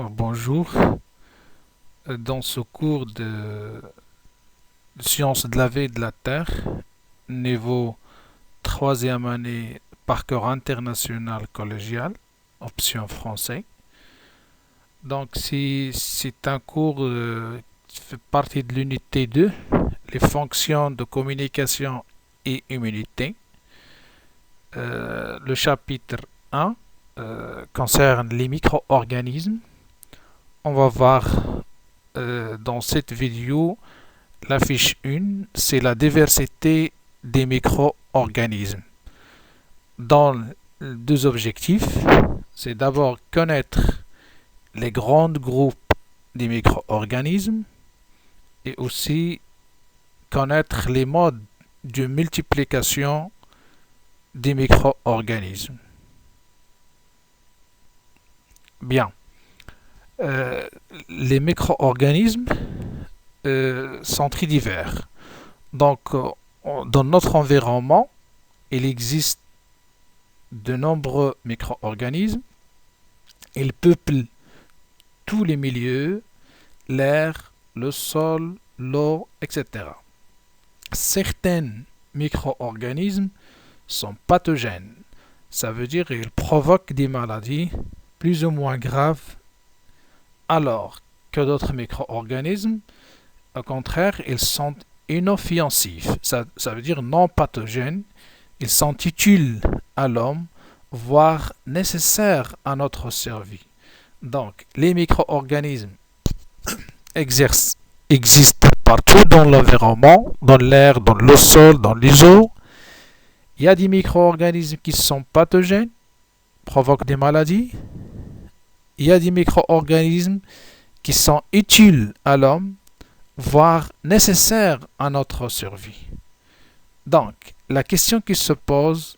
Alors bonjour, dans ce cours de sciences de la vie et de la Terre, niveau troisième année parcours international collégial, option français. Donc c'est un cours qui fait partie de l'unité 2, les fonctions de communication et immunité. Le chapitre 1 concerne les micro-organismes. On va voir dans cette vidéo la fiche 1, c'est la diversité des micro-organismes. Dans les deux objectifs, c'est d'abord connaître les grands groupes des micro-organismes et aussi connaître les modes de multiplication des micro-organismes. Bien. Les micro-organismes sont très divers. Donc, dans notre environnement, il existe de nombreux micro-organismes. Ils peuplent tous les milieux, l'air, le sol, l'eau, etc. Certains micro-organismes sont pathogènes. Ça veut dire qu'ils provoquent des maladies plus ou moins graves, alors que d'autres micro-organismes, au contraire, ils sont inoffensifs. Ça veut dire non pathogènes. Ils sont utiles à l'homme, voire nécessaires à notre survie. Donc, les micro-organismes existent partout dans l'environnement, dans l'air, dans le sol, dans les eaux. Il y a des micro-organismes qui sont pathogènes, provoquent des maladies. Il y a des micro-organismes qui sont utiles à l'homme, voire nécessaires à notre survie. Donc, la question qui se pose,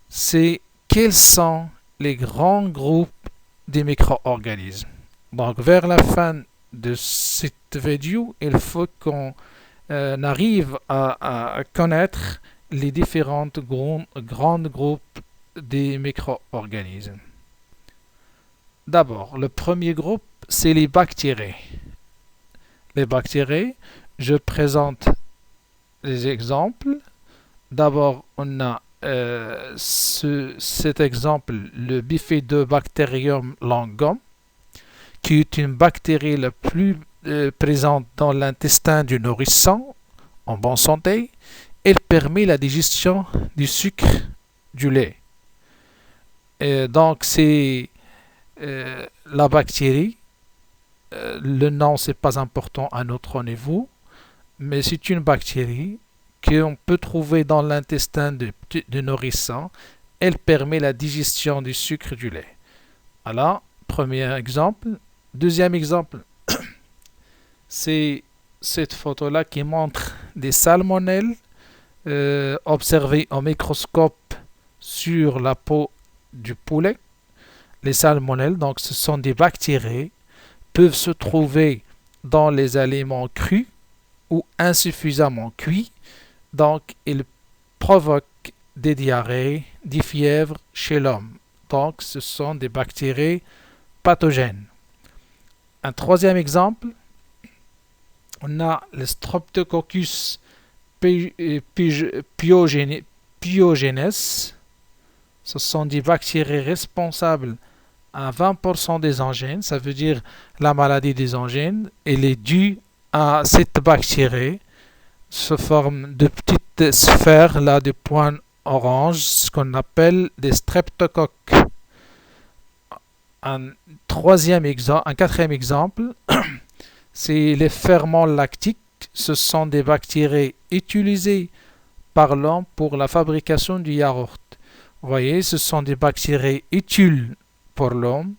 c'est quels sont les grands groupes des micro-organismes. Donc, vers la fin de cette vidéo, il faut qu'on arrive à connaître les différents grands groupes des micro-organismes. D'abord, le premier groupe, c'est les bactéries. Les bactéries, je présente les exemples. D'abord, on a cet exemple, le Bifidobacterium longum, qui est une bactérie la plus présente dans l'intestin du nourrisson en bonne santé. Elle permet la digestion du sucre du lait. Donc, c'est la bactérie. Le nom, c'est pas important à notre niveau, mais c'est une bactérie qu'on peut trouver dans l'intestin de nourrisson. Elle permet la digestion du sucre du lait. Alors, premier exemple. Deuxième exemple, c'est cette photo-là qui montre des salmonelles observées au microscope sur la peau du poulet. Les salmonelles, donc ce sont des bactéries, peuvent se trouver dans les aliments crus ou insuffisamment cuits. Donc, ils provoquent des diarrhées, des fièvres chez l'homme. Donc, ce sont des bactéries pathogènes. Un troisième exemple, on a le Streptococcus pyogenes. Ce sont des bactéries responsables à 20% des angines. Ça veut dire la maladie des angines. Elle est due à cette bactérie. Se forment de petites sphères là, de points orange, ce qu'on appelle des streptocoques. Un quatrième exemple, c'est les ferments lactiques. Ce sont des bactéries utilisées par l'homme pour la fabrication du yaourt. Vous voyez, ce sont des bactéries utiles pour l'homme.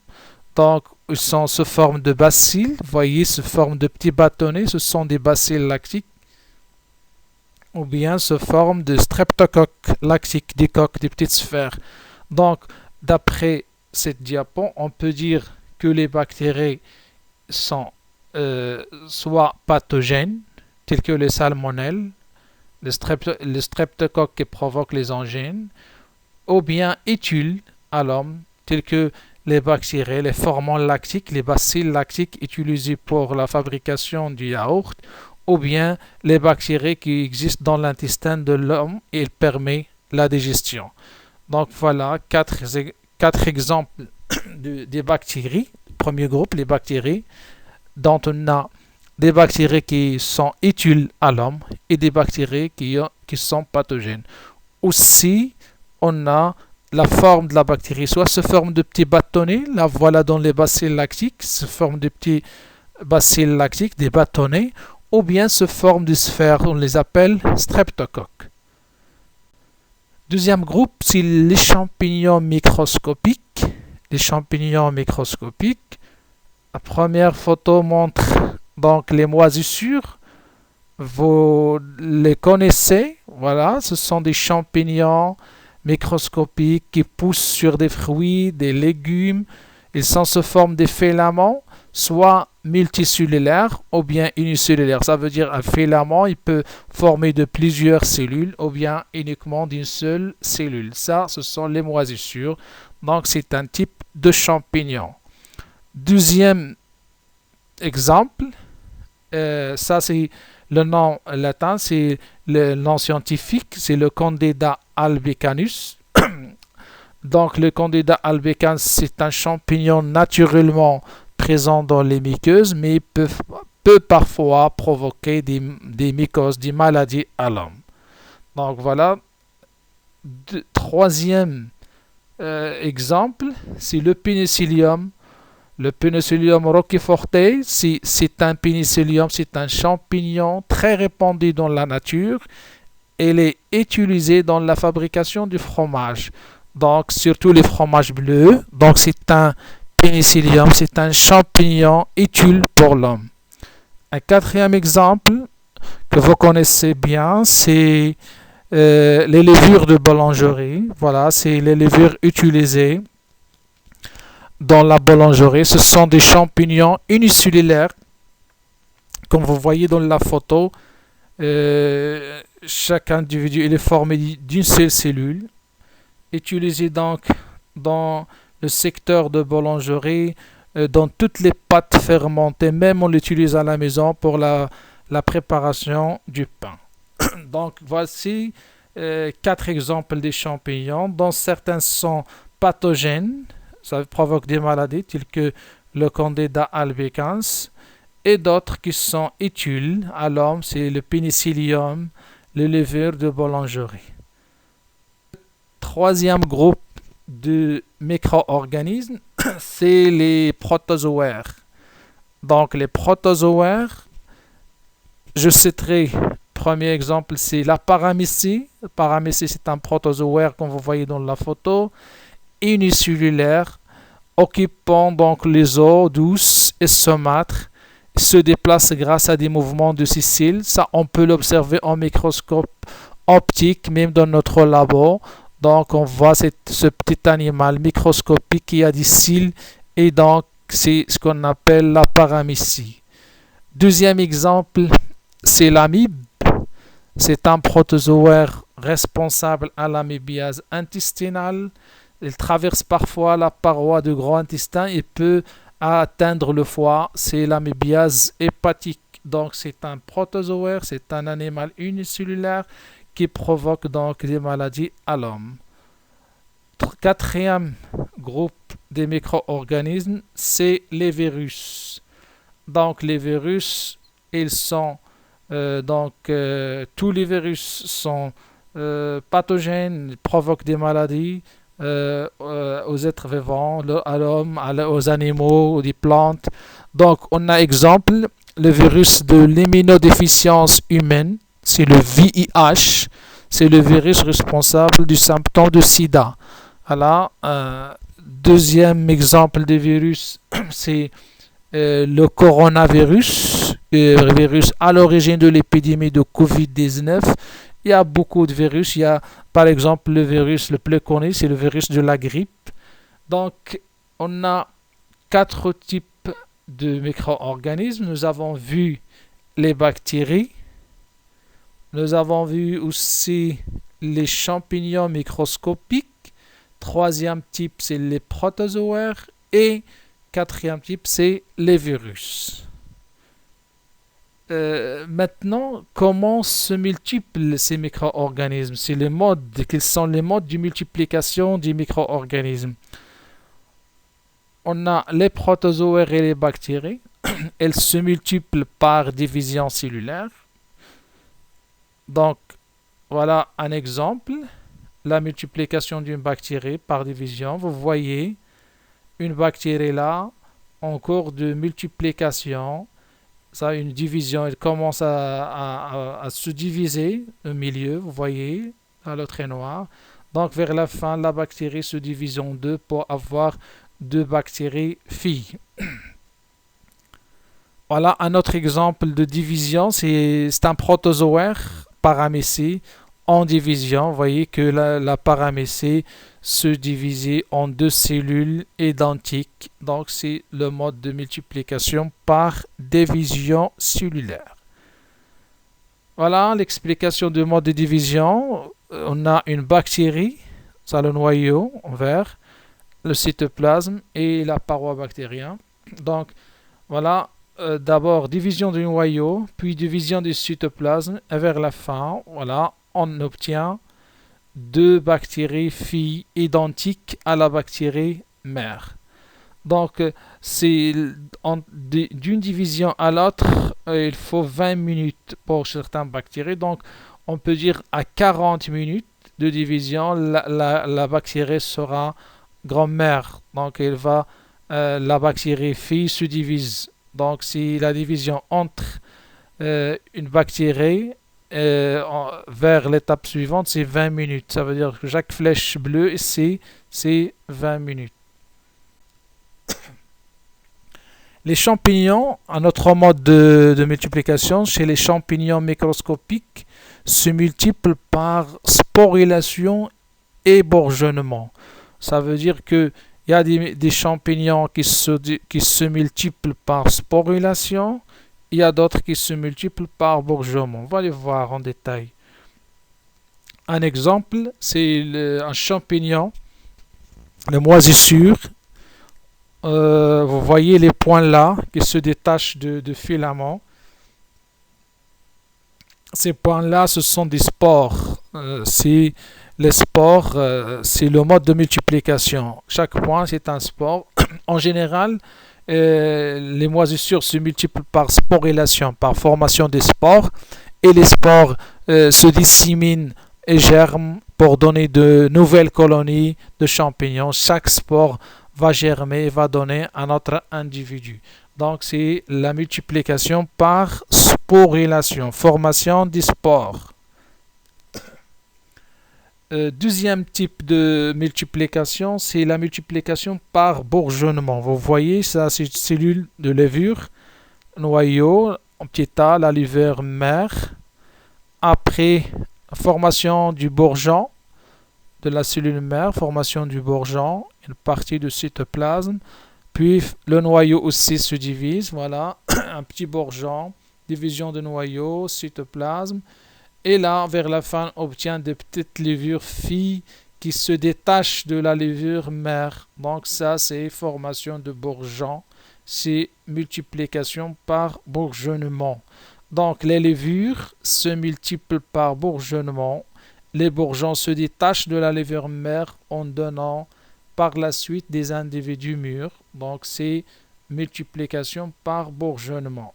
Donc, ils sont sous forme de bacilles. Vous voyez, sous forme de petits bâtonnets, ce sont des bacilles lactiques. Ou bien sous forme de streptocoques lactiques, des coques, des petites sphères. Donc, d'après cette diapo, on peut dire que les bactéries sont soit pathogènes, tels que les salmonelles, le streptocoque qui provoque les angines, ou bien utiles à l'homme, tels que les bactéries, les ferments lactiques, les bacilles lactiques utilisés pour la fabrication du yaourt, ou bien les bactéries qui existent dans l'intestin de l'homme et permettent la digestion. Donc voilà quatre exemples des bactéries. Premier groupe, les bactéries, dont on a des bactéries qui sont utiles à l'homme et des bactéries qui sont pathogènes. Aussi, on a la forme de la bactérie, soit se forme de petits bâtonnets, là voilà dans les bacilles lactiques, se forme de petits bacilles lactiques, des bâtonnets, ou bien se forme de sphères, on les appelle streptocoques. Deuxième groupe, c'est les champignons microscopiques. Les champignons microscopiques. La première photo montre donc les moisissures. Vous les connaissez, voilà, ce sont des champignons microscopiques qui poussent sur des fruits, des légumes. Ils sont sous forme de filaments, soit multicellulaires ou bien unicellulaires. Ça veut dire un filament, il peut former de plusieurs cellules ou bien uniquement d'une seule cellule. Ça, ce sont les moisissures. Donc, c'est un type de champignon. Deuxième exemple, ça c'est le nom latin, c'est le nom scientifique, c'est le Candida albicans. Donc le Candida albicans, c'est un champignon naturellement présent dans les muqueuses, mais peut parfois provoquer des mycoses, des maladies à l'homme. Donc voilà. Troisième exemple, c'est le pénicillium. Le Penicillium roquefortei, c'est un pénicillium, c'est un champignon très répandu dans la nature. Il est utilisé dans la fabrication du fromage. Donc, surtout les fromages bleus. Donc, c'est un pénicillium, c'est un champignon utile pour l'homme. Un quatrième exemple que vous connaissez bien, c'est les levures de boulangerie. Voilà, c'est les levures utilisées dans la boulangerie. Ce sont des champignons unicellulaires. Comme vous voyez dans la photo, chaque individu est formé d'une seule cellule. Utilisé donc dans le secteur de boulangerie, dans toutes les pâtes fermentées, même on l'utilise à la maison pour la préparation du pain. Donc voici quatre exemples des champignons, dont certains sont pathogènes, ça provoque des maladies telles que le Candida albicans, et d'autres qui sont utiles à l'homme, c'est le pénicillium, les levures de boulangerie. Troisième groupe de micro-organismes, c'est les protozoaires. Donc les protozoaires, je citerai, premier exemple, c'est la paramécie. La paramécie, c'est un protozoaire, comme vous voyez dans la photo, unicellulaire, occupant donc les eaux douces et saumâtres, se déplace grâce à des mouvements de sessiles. Ça, on peut l'observer en microscope optique, même dans notre labo. Donc, on voit ce petit animal microscopique qui a des cils, et donc, c'est ce qu'on appelle la paramécie. Deuxième exemple, c'est l'amibe. C'est un protozoaire responsable à l'amébiase intestinale. Il traverse parfois la paroi du gros intestin et peut atteindre le foie. C'est l'amébiase hépatique. Donc c'est un protozoaire, c'est un animal unicellulaire qui provoque donc des maladies à l'homme. Quatrième groupe des micro-organismes, c'est les virus. Donc les virus, ils sont tous les virus sont pathogènes, provoquent des maladies aux êtres vivants, à l'homme, aux animaux, aux plantes. Donc, on a exemple, le virus de l'immunodéficience humaine, c'est le VIH, c'est le virus responsable du symptôme de sida. Alors, deuxième exemple de virus, c'est le coronavirus, le virus à l'origine de l'épidémie de Covid-19. Il y a beaucoup de virus. Il y a par exemple le virus le plus connu, c'est le virus de la grippe. Donc, on a quatre types de micro-organismes. Nous avons vu les bactéries. Nous avons vu aussi les champignons microscopiques. Troisième type, c'est les protozoaires. Et quatrième type, c'est les virus. Maintenant, comment se multiplient ces micro-organismes? Quels sont les modes de multiplication des micro-organismes? On a les protozoaires et les bactéries. Elles se multiplient par division cellulaire. Donc, voilà un exemple. La multiplication d'une bactérie par division. Vous voyez une bactérie là, en cours de multiplication. Ça a une division, elle commence à se diviser au milieu, vous voyez, dans le trait noir. Donc, vers la fin, la bactérie se divise en deux pour avoir deux bactéries filles. Voilà un autre exemple de division, c'est un protozoaire paramécée en division. Vous voyez que la paramécée se divise en deux cellules identiques. Donc c'est le mode de multiplication par division cellulaire. Voilà l'explication du mode de division. On a une bactérie, ça le noyau vert, le cytoplasme et la paroi bactérienne. Donc voilà. D'abord division du noyau, puis division du cytoplasme, et vers la fin, voilà, on obtient deux bactéries filles identiques à la bactérie mère. Donc, d'une division à l'autre, il faut 20 minutes pour certaines bactéries. Donc, on peut dire à 40 minutes de division, la bactérie sera grand-mère. Donc, la bactérie fille se divise. Donc, si la division entre une bactérie vers l'étape suivante, c'est 20 minutes. Ça veut dire que chaque flèche bleue ici, c'est 20 minutes. Les champignons, un autre mode de multiplication, chez les champignons microscopiques, se multiplient par sporulation et bourgeonnement. Ça veut dire que il y a des champignons qui se multiplient par sporulation. Il y a d'autres qui se multiplient par bourgeonnement. On va les voir en détail. Un exemple, c'est un champignon, la moisissure. Vous voyez les points là qui se détachent de filaments. Ces points-là, ce sont des spores. Les spores, c'est le mode de multiplication. Chaque point, c'est un spore. En général, les moisissures se multiplient par sporulation, par formation des spores. Et les spores se disséminent et germent pour donner de nouvelles colonies de champignons. Chaque spore va germer et va donner un autre individu. Donc, c'est la multiplication par sporulation, formation des spores. Deuxième type de multiplication, c'est la multiplication par bourgeonnement. Vous voyez, ça c'est une cellule de levure, noyau, en petit A, la levure mère. Après, formation du bourgeon, de la cellule mère, formation du bourgeon, une partie du cytoplasme. Puis le noyau aussi se divise, voilà, un petit bourgeon, division de noyau, cytoplasme. Et là, vers la fin, on obtient des petites levures filles qui se détachent de la levure mère. Donc ça, c'est formation de bourgeon. C'est multiplication par bourgeonnement. Donc les levures se multiplient par bourgeonnement. Les bourgeons se détachent de la levure mère en donnant par la suite des individus mûrs. Donc c'est multiplication par bourgeonnement.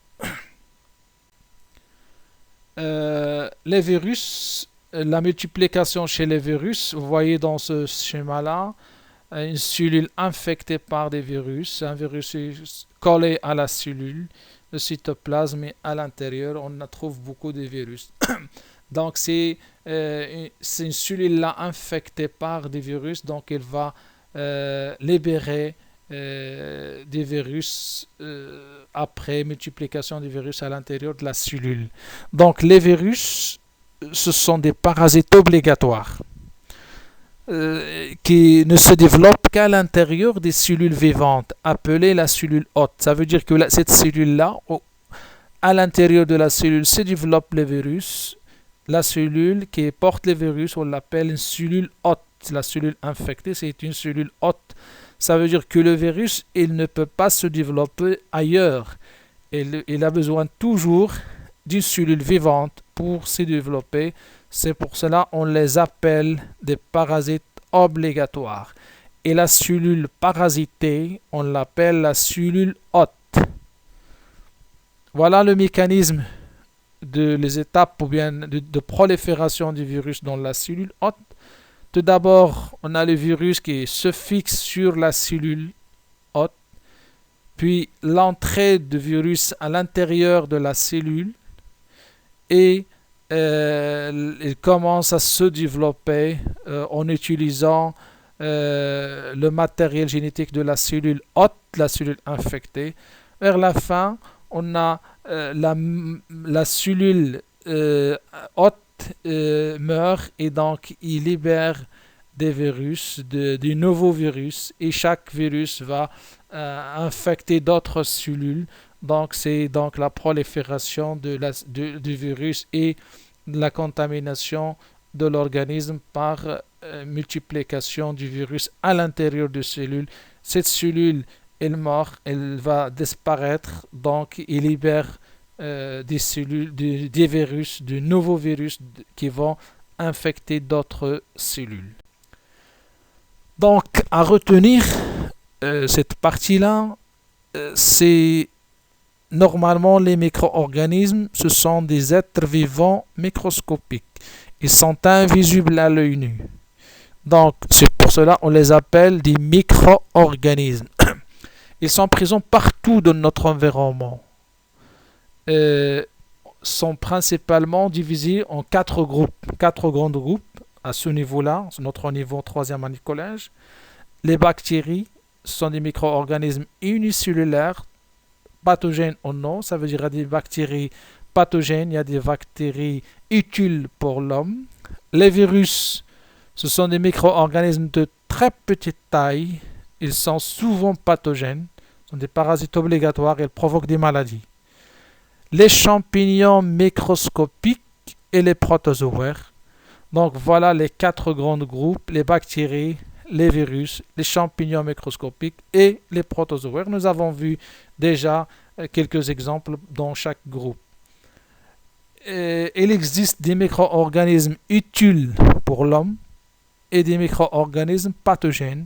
Les virus, la multiplication chez les virus, vous voyez dans ce schéma-là, une cellule infectée par des virus, un virus est collé à la cellule, le cytoplasme et à l'intérieur, on trouve beaucoup de virus. Donc c'est une cellule-là infectée par des virus, donc elle va libérer des virus après multiplication des virus à l'intérieur de la cellule. Donc les virus, ce sont des parasites obligatoires qui ne se développent qu'à l'intérieur des cellules vivantes, appelées la cellule hôte. Ça veut dire que cette cellule-là, à l'intérieur de la cellule, se développe les virus. La cellule qui porte les virus, on l'appelle une cellule hôte. La cellule infectée, c'est une cellule hôte. Ça veut dire que le virus, il ne peut pas se développer ailleurs. Il a besoin toujours d'une cellule vivante pour se développer. C'est pour cela qu'on les appelle des parasites obligatoires. Et la cellule parasitée, on l'appelle la cellule hôte. Voilà le mécanisme les étapes ou bien de prolifération du virus dans la cellule hôte. Tout d'abord, on a le virus qui se fixe sur la cellule hôte, puis l'entrée du virus à l'intérieur de la cellule et il commence à se développer en utilisant le matériel génétique de la cellule hôte, la cellule infectée. Vers la fin, on a la cellule hôte meurt et donc il libère des virus, des nouveaux virus, et chaque virus va infecter d'autres cellules. Donc c'est donc la prolifération du virus et la contamination de l'organisme par multiplication du virus à l'intérieur de cellules. Cette cellule elle meurt, elle va disparaître, donc il libère des cellules, des virus, de nouveaux virus qui vont infecter d'autres cellules. Donc, à retenir cette partie-là, c'est normalement les micro-organismes, ce sont des êtres vivants microscopiques. Ils sont invisibles à l'œil nu. Donc, c'est pour cela qu'on les appelle des micro-organismes. Ils sont présents partout dans notre environnement. Sont principalement divisés en 4 groupes, 4 grands groupes à ce niveau-là, c'est notre niveau 3e année collège. Les bactéries sont des micro-organismes unicellulaires, pathogènes ou non, ça veut dire qu'il y a des bactéries pathogènes, il y a des bactéries utiles pour l'homme. Les virus, ce sont des micro-organismes de très petite taille, ils sont souvent pathogènes, sont des parasites obligatoires et ils provoquent des maladies. Les champignons microscopiques et les protozoaires. Donc voilà les 4 grands groupes, les bactéries, les virus, les champignons microscopiques et les protozoaires. Nous avons vu déjà quelques exemples dans chaque groupe. Il existe des micro-organismes utiles pour l'homme et des micro-organismes pathogènes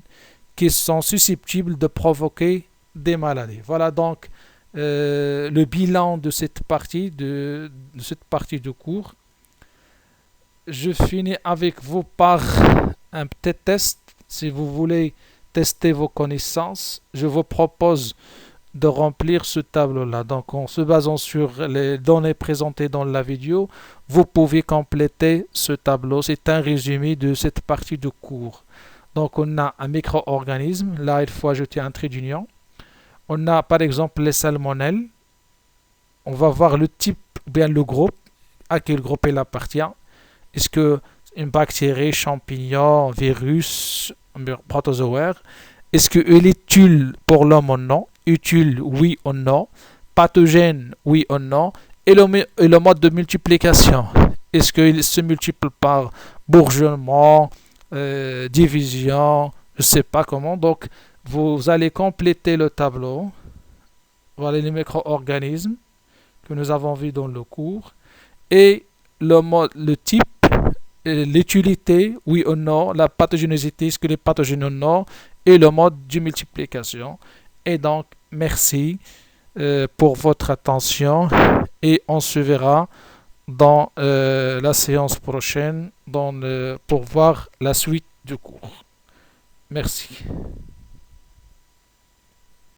qui sont susceptibles de provoquer des maladies. Voilà donc le bilan de cette partie de cours. Je finis avec vous par un petit test. Si vous voulez tester vos connaissances, je vous propose de remplir ce tableau-là. Donc, en se basant sur les données présentées dans la vidéo, vous pouvez compléter ce tableau. C'est un résumé de cette partie de cours. Donc, on a un micro-organisme. Là, il faut ajouter un trait d'union. On a, par exemple, les salmonelles. On va voir le type, bien le groupe, à quel groupe il appartient. Est-ce que une bactérie, champignon, virus, protozoaire, est-ce qu'il est utile pour l'homme ou non? Utile, oui ou non? Pathogène, oui ou non? Et le mode de multiplication, est-ce qu'il se multiplie par bourgeonnement, division, je ne sais pas comment. Donc, vous allez compléter le tableau. Voilà les micro-organismes que nous avons vus dans le cours. Et le type, l'utilité, oui ou non, la pathogénicité, est-ce que les pathogènes ou non, et le mode de multiplication. Et donc, merci pour votre attention et on se verra dans la séance prochaine pour voir la suite du cours. Merci.